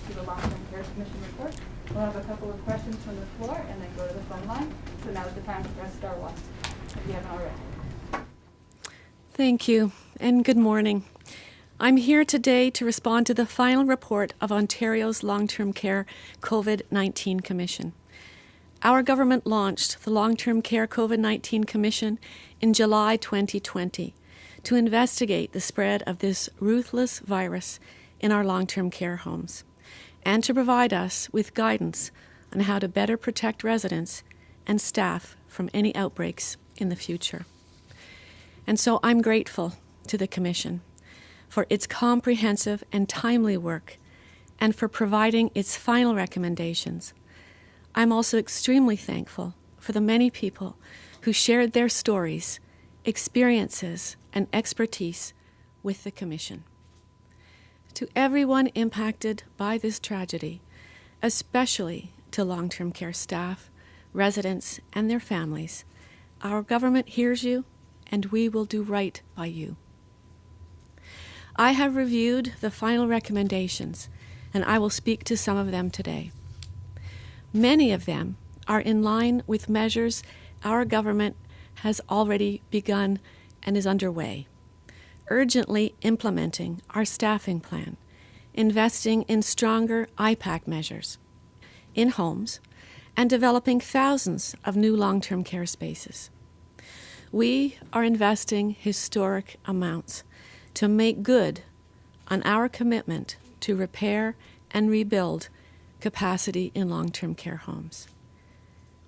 to the Long-Term Care Commission report. We'll have a couple of questions from the floor and then go to the phone line. So now's the time to press star 1 if you haven't already. Thank you, and good morning. I'm here today to respond to the final report of Ontario's Long-Term Care COVID-19 Commission. Our government launched the Long-Term Care COVID-19 Commission in July 2020 to investigate the spread of this ruthless virus in our long-term care homes and to provide us with guidance on how to better protect residents and staff from any outbreaks in the future. And so I'm grateful to the Commission for its comprehensive and timely work and for providing its final recommendations. I'm also extremely thankful for the many people who shared their stories, experiences, and expertise with the Commission. To everyone impacted by this tragedy, especially to long-term care staff, residents, and their families, our government hears you, and we will do right by you. I have reviewed the final recommendations, and I will speak to some of them today. Many of them are in line with measures our government has already begun and is underway, urgently implementing our staffing plan, investing in stronger IPAC measures in homes, and developing thousands of new long-term care spaces. We are investing historic amounts to make good on our commitment to repair and rebuild capacity in long-term care homes.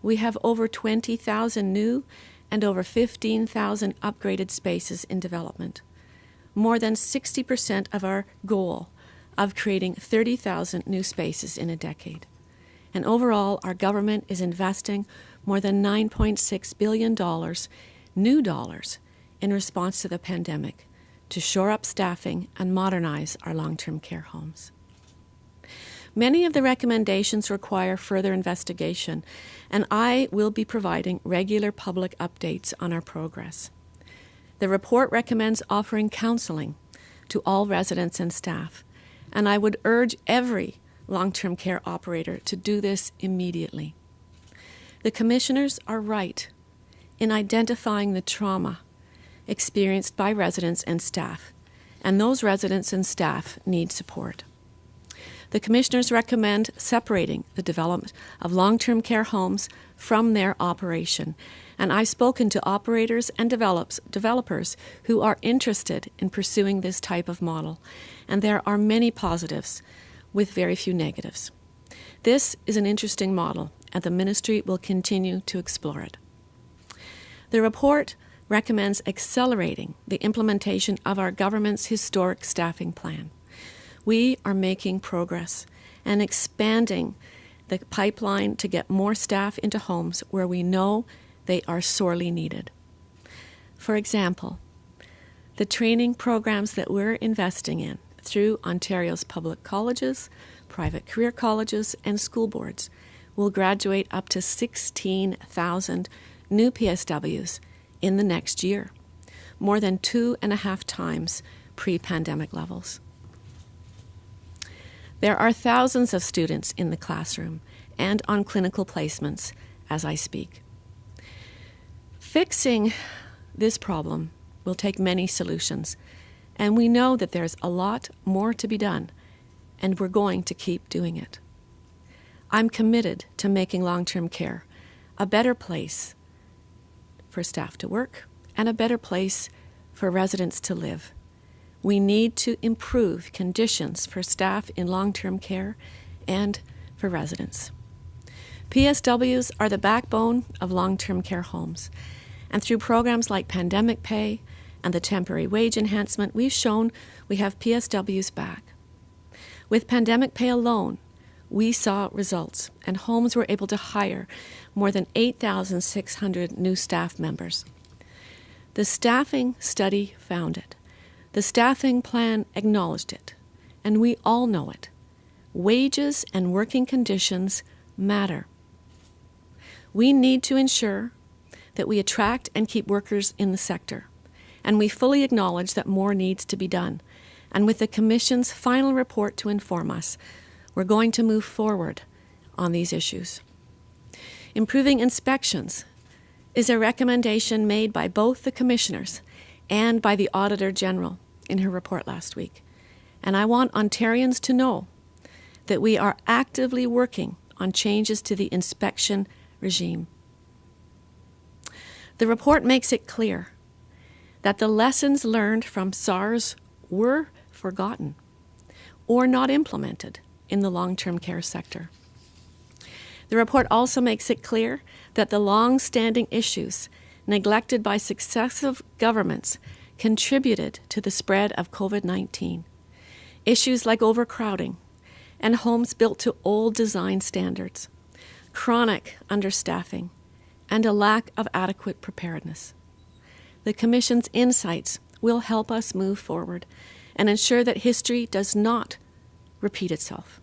We have over 20,000 new and over 15,000 upgraded spaces in development, more than 60% of our goal of creating 30,000 new spaces in a decade. And overall, our government is investing more than $9.6 billion, new dollars, in response to the pandemic to shore up staffing and modernize our long-term care homes. Many of the recommendations require further investigation, and I will be providing regular public updates on our progress. The report recommends offering counseling to all residents and staff, and I would urge every long-term care operator to do this immediately. The commissioners are right in identifying the trauma experienced by residents and staff, and those residents and staff need support. The commissioners recommend separating the development of long-term care homes from their operation, and I've spoken to operators and developers who are interested in pursuing this type of model, and there are many positives with very few negatives. This is an interesting model, and the Ministry will continue to explore it. The report recommends accelerating the implementation of our government's historic staffing plan. We are making progress and expanding the pipeline to get more staff into homes where we know they are sorely needed. For example, the training programs that we're investing in through Ontario's public colleges, private career colleges, and school boards will graduate up to 16,000 new PSWs in the next year, more than 2.5 times pre-pandemic levels. There are thousands of students in the classroom and on clinical placements as I speak. Fixing this problem will take many solutions, and we know that there's a lot more to be done, and we're going to keep doing it. I'm committed to making long-term care a better place for staff to work and a better place for residents to live. We need to improve conditions for staff in long-term care and for residents. PSWs are the backbone of long-term care homes, and through programs like pandemic pay and the temporary wage enhancement, we've shown we have PSWs back. With pandemic pay alone, we saw results, and homes were able to hire more than 8,600 new staff members. The staffing study found it. The staffing plan acknowledged it, and we all know it. Wages and working conditions matter. We need to ensure that we attract and keep workers in the sector, and we fully acknowledge that more needs to be done. And with the Commission's final report to inform us, we're going to move forward on these issues. Improving inspections is a recommendation made by both the commissioners and by the Auditor General in her report last week. And I want Ontarians to know that we are actively working on changes to the inspection regime. The report makes it clear that the lessons learned from SARS were forgotten or not implemented in the long-term care sector. The report also makes it clear that the long-standing issues neglected by successive governments contributed to the spread of COVID-19. Issues like overcrowding and homes built to old design standards, chronic understaffing, and a lack of adequate preparedness. The Commission's insights will help us move forward and ensure that history does not repeat itself.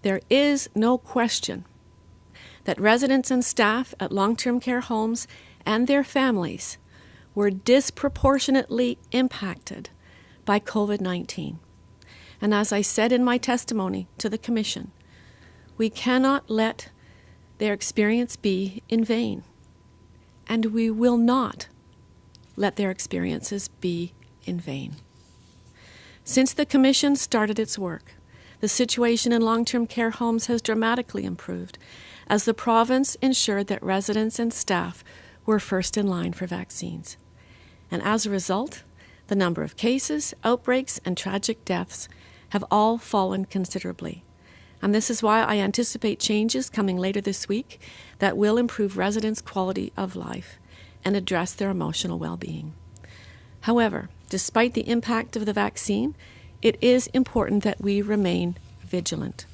There is no question that residents and staff at long-term care homes and their families were disproportionately impacted by COVID-19. And as I said in my testimony to the Commission, we cannot let their experience be in vain, and we will not let their experiences be in vain. Since the Commission started its work, the situation in long-term care homes has dramatically improved as the province ensured that residents and staff were first in line for vaccines. And as a result, the number of cases, outbreaks, and tragic deaths have all fallen considerably. And this is why I anticipate changes coming later this week that will improve residents' quality of life and address their emotional well-being. However, despite the impact of the vaccine, it is important that we remain vigilant.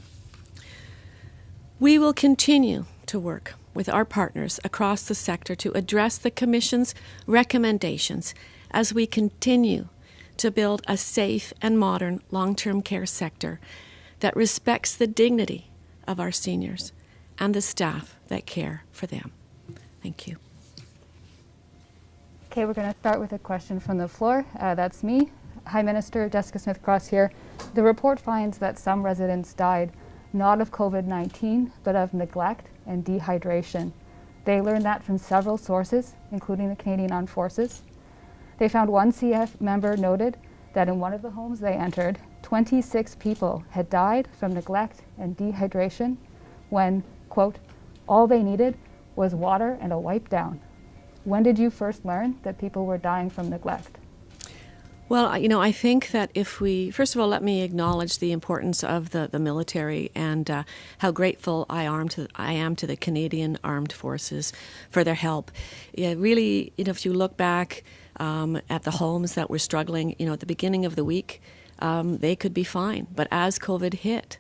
We will continue to work with our partners across the sector to address the Commission's recommendations as we continue to build a safe and modern long-term care sector that respects the dignity of our seniors and the staff that care for them. Thank you. Okay, we're going to start with a question from the floor. That's me. Hi, Minister. Jessica Smith-Cross here. The report finds that some residents died not of COVID-19, but of neglect and dehydration. They learned that from several sources, including the Canadian Armed Forces. They found one CF member noted that in one of the homes they entered, 26 people had died from neglect and dehydration when, quote, all they needed was water and a wipe down. When did you first learn that people were dying from neglect? Well, I think that if we, first of all, let me acknowledge the importance of the military and how grateful I am to the Canadian Armed Forces for their help. Yeah, really, if you look back at the homes that were struggling, at the beginning of the week, they could be fine. But as COVID hit,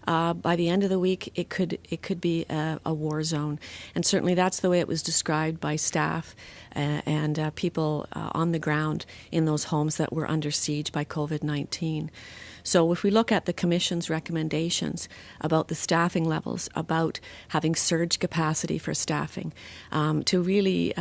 by the end of the week, it could be a war zone. And certainly that's the way it was described by staff and people on the ground in those homes that were under siege by COVID-19. So if we look at the Commission's recommendations about the staffing levels, about having surge capacity for staffing, to really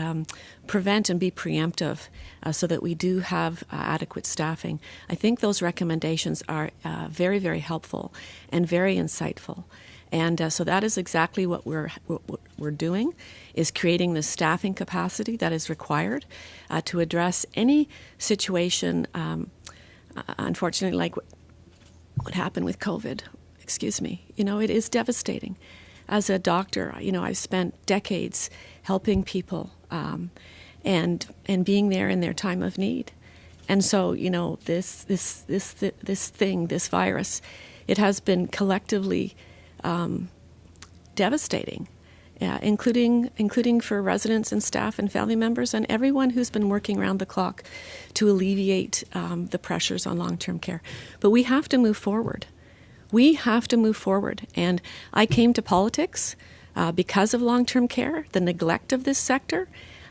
prevent and be preemptive so that we do have adequate staffing, I think those recommendations are very, very helpful and very insightful. And so that is exactly what we're doing, is creating the staffing capacity that is required to address any situation, unfortunately, like what happened with COVID. Excuse me. It is devastating. As a doctor, I've spent decades helping people and being there in their time of need. And so, this virus, it has been collectively devastating, including for residents and staff and family members and everyone who's been working around the clock to alleviate the pressures on long-term care. But we have to move forward. We have to move forward. And I came to politics because of long-term care, the neglect of this sector,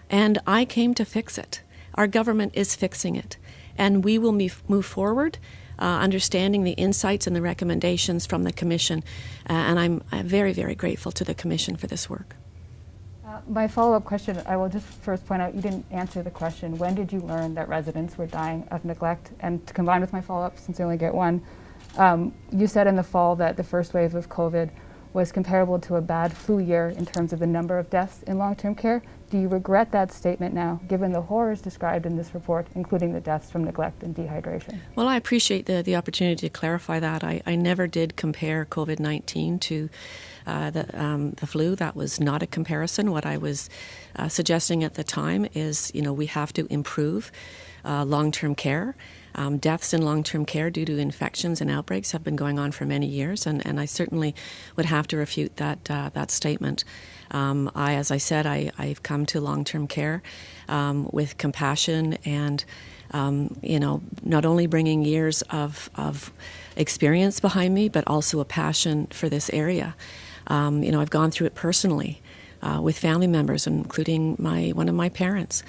and I came to fix it. Our government is fixing it. And we will move forward, understanding the insights and the recommendations from the Commission. And I'm very, very grateful to the Commission for this work. My follow-up question, I will just first point out you didn't answer the question. When did you learn that residents were dying of neglect? And to combine with my follow-up, since I only get one, You said in the fall that the first wave of COVID was comparable to a bad flu year in terms of the number of deaths in long-term care. Do you regret that statement now, given the horrors described in this report, including the deaths from neglect and dehydration? Well, I appreciate the opportunity to clarify that. I never did compare COVID-19 to the flu. That was not a comparison. What I was suggesting at the time is, we have to improve long-term care. Deaths in long-term care due to infections and outbreaks have been going on for many years, and I certainly would have to refute that statement. As I said, I've come to long-term care with compassion and, not only bringing years of experience behind me, but also a passion for this area. I've gone through it personally with family members, including one of my parents.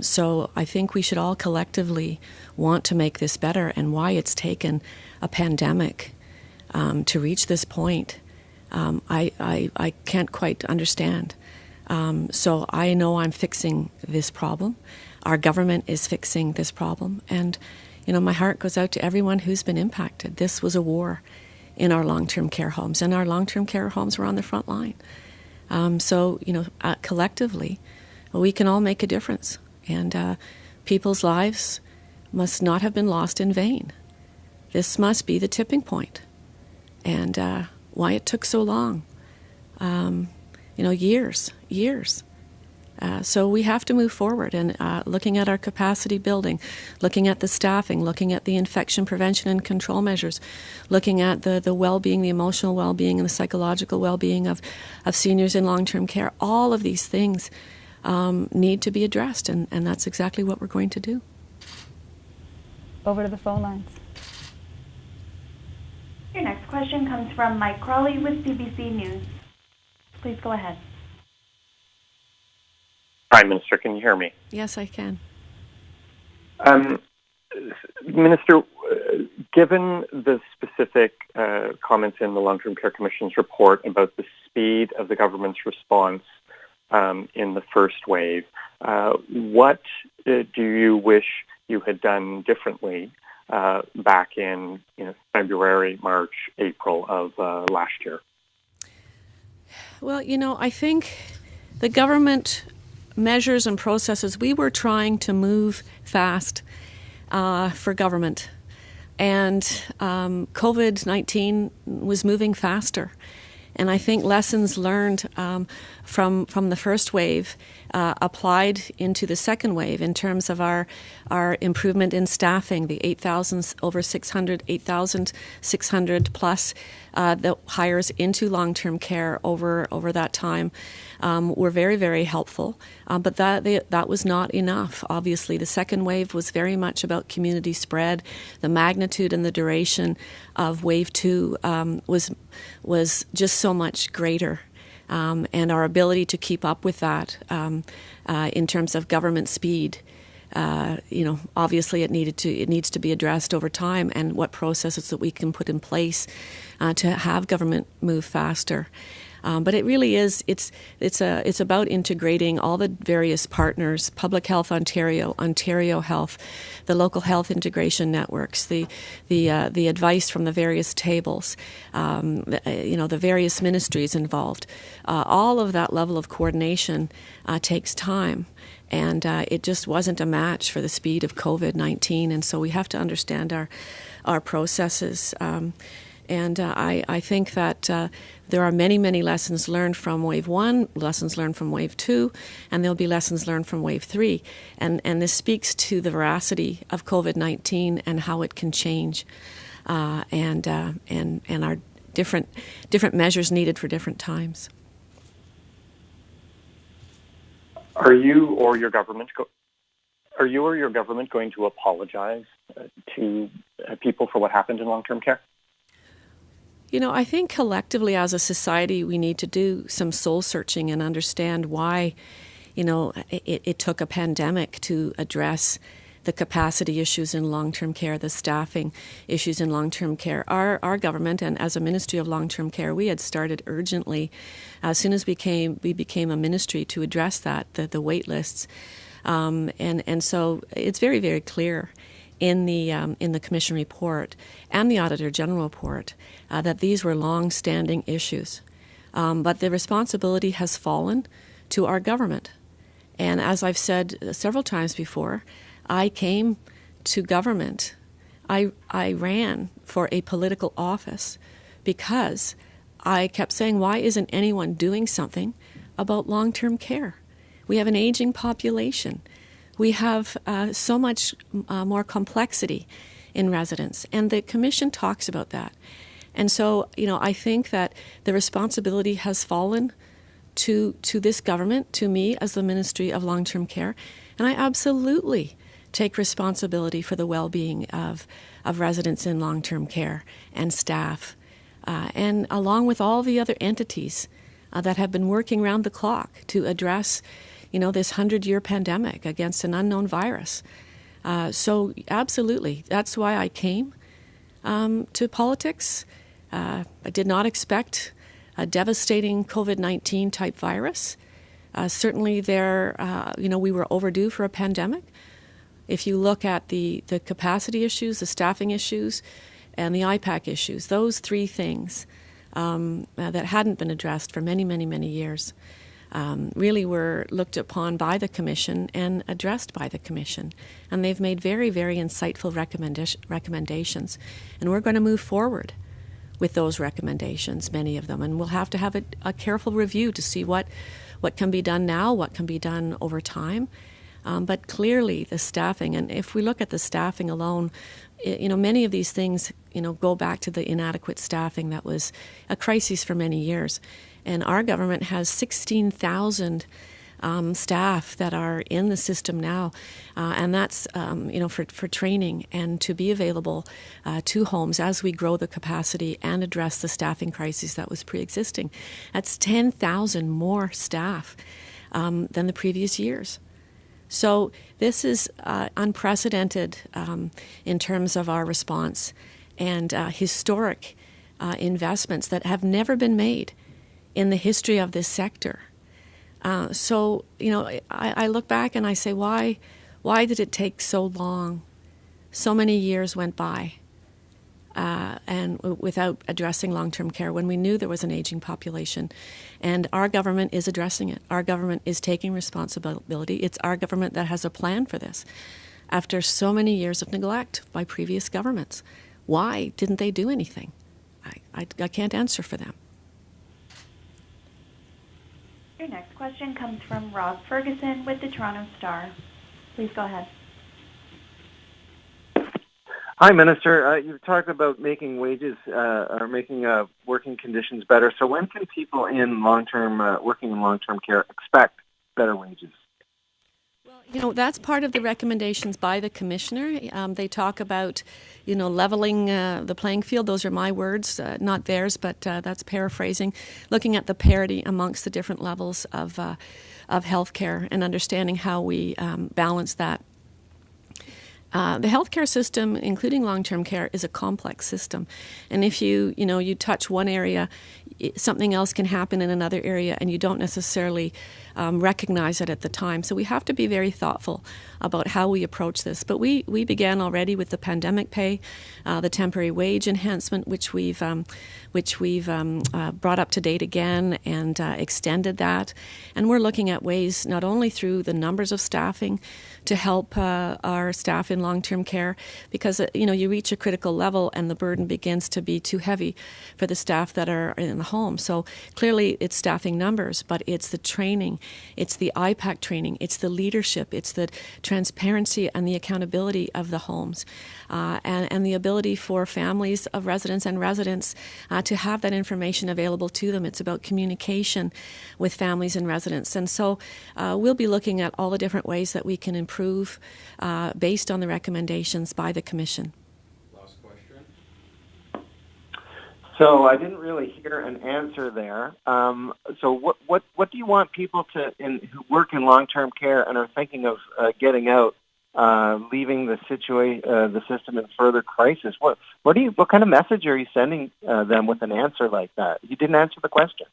So I think we should all collectively want to make this better, and why it's taken a pandemic to reach this point, I can't quite understand. So I know I'm fixing this problem. Our government is fixing this problem, and my heart goes out to everyone who's been impacted. This was a war in our long-term care homes, and our long-term care homes were on the front line. So collectively, we can all make a difference, and people's lives must not have been lost in vain. This must be the tipping point, and why it took so long. Years. So we have to move forward, and looking at our capacity building, looking at the staffing, looking at the infection prevention and control measures, looking at the well-being, the emotional well-being and the psychological well-being of seniors in long-term care. All of these things need to be addressed, and that's exactly what we're going to do. Over to the phone lines. Your next question comes from Mike Crawley with CBC News. Please go ahead. Prime Minister, can you hear me? Yes, I can. Minister, given the specific comments in the Long-Term Care Commission's report about the speed of the government's response in the first wave, what do you wish you had done differently back in February, March, April of last year? Well, I think the government measures and processes, we were trying to move fast for government, and COVID-19 was moving faster. And I think lessons learned from the first wave applied into the second wave in terms of our improvement in staffing, the 8,600 plus the hires into long-term care over that time were very, very helpful. But that was not enough. Obviously, the second wave was very much about community spread. The magnitude and the duration of wave 2 was just so much greater. And our ability to keep up with that in terms of government speed, obviously it needs to be addressed over time, and what processes that we can put in place to have government move faster. But it really is. It's about integrating all the various partners: Public Health Ontario, Ontario Health, the local health integration networks, the advice from the various tables, the various ministries involved. All of that level of coordination takes time. And it just wasn't a match for the speed of COVID-19, and so we have to understand our processes. I think that there are many, many lessons learned from Wave 1, lessons learned from Wave 2, and there'll be lessons learned from Wave 3. And this speaks to the veracity of COVID-19 and how it can change, and our different measures needed for different times. Are you or your government going to apologize to people for what happened in long-term care? I think collectively as a society we need to do some soul searching and understand why, it took a pandemic to address the capacity issues in long-term care, the staffing issues in long-term care. Our government, and as a Ministry of Long-Term Care, we had started urgently as soon as we became a ministry to address that, the wait lists. And so it's very, very clear in the Commission report and the Auditor General report that these were long-standing issues. But the responsibility has fallen to our government. And as I've said several times before, I came to government, I ran for a political office because I kept saying, why isn't anyone doing something about long-term care? We have an aging population. We have so much more complexity in residence, and the Commission talks about that. And so, I think that the responsibility has fallen to this government, to me as the Ministry of Long-Term Care, and I absolutely take responsibility for the well-being of residents in long-term care and staff, and along with all the other entities that have been working round the clock to address, this 100-year pandemic against an unknown virus. So absolutely, that's why I came to politics. I did not expect a devastating COVID-19 type virus. Certainly we were overdue for a pandemic. If you look at the capacity issues, the staffing issues, and the IPAC issues, those three things that hadn't been addressed for many, many, many years really were looked upon by the Commission and addressed by the Commission. And they've made very, very insightful recommendations. And we're going to move forward with those recommendations, many of them. And we'll have to have a careful review to see what can be done now, what can be done over time. But clearly the staffing, and if we look at the staffing alone, many of these things, go back to the inadequate staffing that was a crisis for many years. And our government has 16,000 staff that are in the system now, and that's for training and to be available to homes as we grow the capacity and address the staffing crisis that was pre-existing. That's 10,000 more staff than the previous years. So this is unprecedented in terms of our response, and historic investments that have never been made in the history of this sector. So I look back and I say, why did it take so long? So many years went by and without addressing long-term care when we knew there was an aging population. And our government is addressing it. Our government is taking responsibility. It's our government that has a plan for this after so many years of neglect by previous governments. Why didn't they do anything? I can't answer for them. Your next question comes from Rob Ferguson with the Toronto Star. Please go ahead. Hi, Minister. You've talked about making wages or making working conditions better. So when can people in working in long-term care expect better wages? Well, that's part of the recommendations by the Commissioner. They talk about, leveling the playing field. Those are my words, not theirs, but that's paraphrasing. Looking at the parity amongst the different levels of healthcare and understanding how we balance that. The healthcare system, including long-term care, is a complex system. And if you touch one area, something else can happen in another area, and you don't necessarily recognize it at the time. So we have to be very thoughtful about how we approach this. But we began already with the pandemic pay, the temporary wage enhancement, which we've brought up to date again and extended that. And we're looking at ways not only through the numbers of staffing to help our staff in long-term care, because you reach a critical level and the burden begins to be too heavy for the staff that are in the home. So clearly it's staffing numbers, but it's the training, it's the IPAC training, it's the leadership, it's the transparency and the accountability of the homes, and the ability for families of residents and residents to have that information available to them. It's about communication with families and residents. And so we'll be looking at all the different ways that we can improve based on the recommendations by the Commission. Last question. So I didn't really hear an answer there. So what do you want people who work in long-term care and are thinking of getting out, leaving the system in further crisis? What kind of message are you sending them with an answer like that? You didn't answer the question.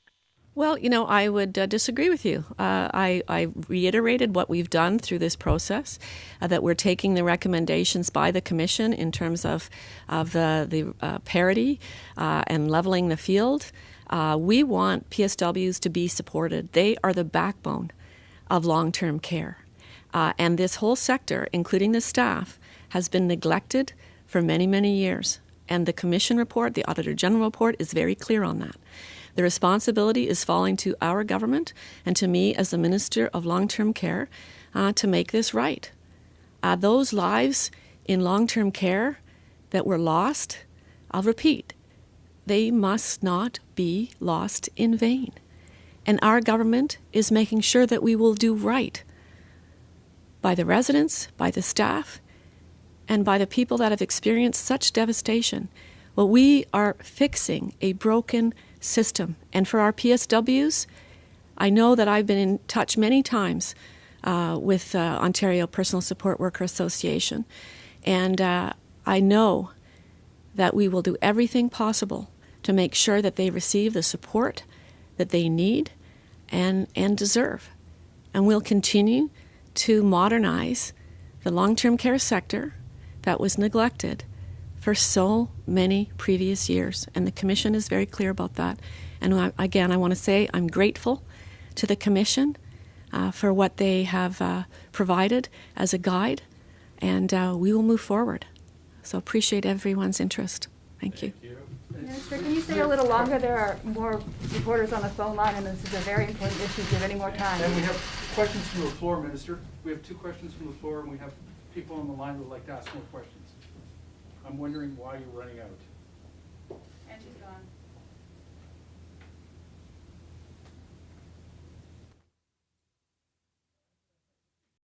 Well, you know, I would disagree with you. I reiterated what we've done through this process, that we're taking the recommendations by the Commission in terms of the parity and leveling the field. We want PSWs to be supported. They are the backbone of long-term care. And this whole sector, including the staff, has been neglected for many, many years. And the Commission report, the Auditor General report, is very clear on that. The responsibility is falling to our government and to me as the Minister of Long-Term Care to make this right. Those lives in long-term care that were lost, I'll repeat, they must not be lost in vain. And our government is making sure that we will do right by the residents, by the staff, and by the people that have experienced such devastation. Well, we are fixing a broken system. And for our PSWs, I know that I've been in touch many times with Ontario Personal Support Worker Association, and I know that we will do everything possible to make sure that they receive the support that they need and deserve. And we'll continue to modernize the long-term care sector that was neglected for so many previous years. And the Commission is very clear about that. And again, I want to say I'm grateful to the Commission for what they have provided as a guide, and we will move forward. So appreciate everyone's interest. Thank you. Minister, can you stay a little longer? There are more reporters on the phone line, and this is a very important issue. Do you have any more time? And we have questions from the floor, Minister. We have 2 questions from the floor, and we have people on the line who would like to ask more questions. I'm wondering why you're running out.